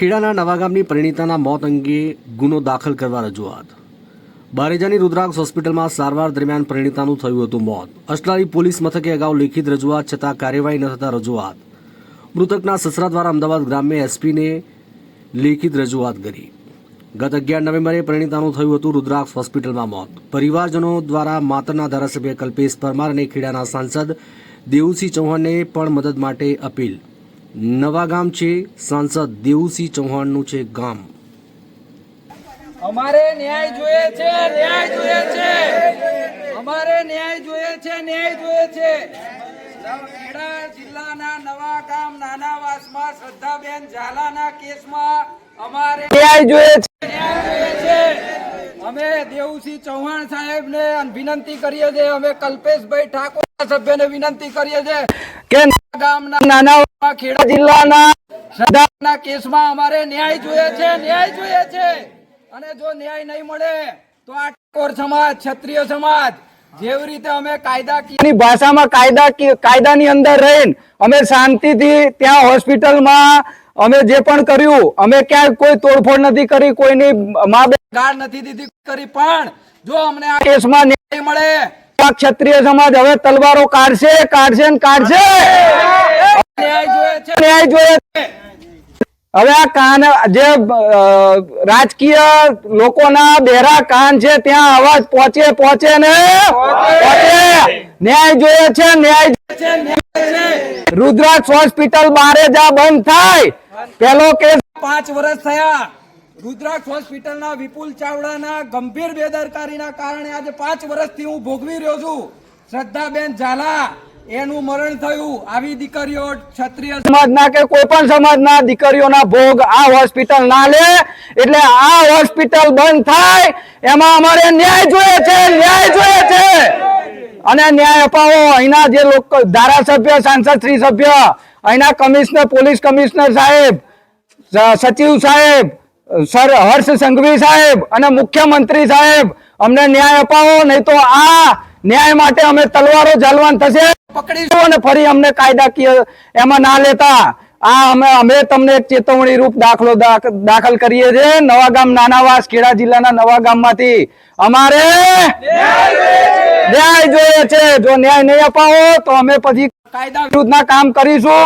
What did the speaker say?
ખેડાના નવાગામની પરિણીતાના મોત અંગે ગુનો દાખલ કરવા રજૂઆત। બારેજાની રુદ્રાક્ષ હોસ્પિટલમાં સારવાર દરમિયાન પરિણીતાનું થયું હતું મોત। અસલારી પોલીસ મથકે અગાઉ લેખિત રજૂઆત છતાં કાર્યવાહી ન થતાં રજૂઆત। મૃતકના સસરા દ્વારા અમદાવાદ ગ્રામ્ય એસપીને લેખિત રજૂઆત કરી। ગત 11 નવેમ્બરે પરિણીતાનું થયું હતું રુદ્રાક્ષ હોસ્પિટલમાં મોત। પરિવારજનો દ્વારા માતરના ધારાસભ્ય કલ્પેશ પરમાર અને ખેડાના સાંસદ દેવુસિંહ ચૌહાણને પણ મદદ માટે અપીલ। નવાગામ છે સાંસદ દેવુસિંહ ચૌહાણનું છે ગામ। અમારે ન્યાય જોઈએ છે, ન્યાય જોઈએ છે, અમારે ન્યાય જોઈએ છે, ન્યાય જોઈએ છે। ખેડા જિલ્લાના નવાગામ નાનાવાસમાં શ્રદ્ધાબેન ઝાલાના કેસમાં અમારે ન્યાય જોઈએ છે, ન્યાય જોઈએ છે। અમે દેવુસિંહ ચૌહાણ સાહેબને વિનંતી કરીએ છીએ, અમે કલ્પેશભાઈ ઠાકોર સભ્યને વિનંતી કરીએ છીએ કે નવાગામના નાનાવાસમાં ખેડા જિલ્લાના શ્રદ્ધાના કેસમાં અમારે ન્યાય જોઈએ છે, ન્યાય જોઈએ છે। અને જો ન્યાય નહીં મળે તો આ ઠાકોર સમાજ, ક્ષત્રિય સમાજ જેવી રીતે અમે કાયદાકીય ભાષામાં કાયદાની અંદર રહીને અમે શાંતિથી ત્યાં હોસ્પિટલમાં અમે જે પણ કર્યું, અમે ક્યાંય કોઈ તોડફોડ નથી કરી, કોઈની મા બેન ગાળ નથી દીધી કરી, પણ જો અમને આ કેસમાં ન્યાય મળે તો આ ક્ષત્રિય સમાજ હવે તલવારો કાઢશે, કાઢશે ને કાઢશે। ન્યાય જોઈએ છે, ન્યાય જોઈએ છે। હવે આ કાન જે રાજકીય લોકોના બેરા કાન છે ત્યાં અવાજ પહોંચે ને પહોંચે। ન્યાય જોઈએ છે, ન્યાય જોઈએ છે। રુદ્રાક્ષ હોસ્પિટલ બારેજા બંધ થાય, પેલો કેસ 5 વર્ષ થયા। રુદ્રાક્ષ હોસ્પિટલના વિપુલ ચાવડાના ગંભીર બેદરકારીના કારણે આજે 5 વર્ષથી હું ભોગવી રહ્યો છું। શ્રદ્ધાબેન ઝાલા એનું મરણ થયું। આવી દીકરીઓ ક્ષત્રિય સમાજના કે કોઈ પણ સમાજના દીકરીઓના ભોગ આ હોસ્પિટલ ના લે, એટલે આ હોસ્પિટલ બંધ થાય એમાં અમારે ન્યાય જોઈએ છે, ન્યાય જોઈએ છે। અને ન્યાય અપાવો। અહીંના જે લોકો ધારાસભ્ય, સાંસદ શ્રી સભ્ય, અહીંના કમિશનર, પોલીસ કમિશનર સાહેબ, સચિવ સાહેબ, સર હર્ષ સંઘવી સાહેબ અને મુખ્યમંત્રી સાહેબ અમને ન્યાય અપાવો, નહીં તો આ ન્યાય માટે અમે તલવારો ઝાલવાન થશે, પકડીશું અને ફરી અમને કાયદાકીય એમાં ના લેતા। આ અમે તમને એક ચેતવણી રૂપ દાખલો દાખલ કરીએ છીએ। નવાગામ નાનાવાસ ખેડા જિલ્લાના નવાગામમાંથી અમારે ન્યાય જોઈએ છે। જો ન્યાય નહીં અપાવો તો અમે પછી કાયદા વિરુદ્ધના કામ કરીશું।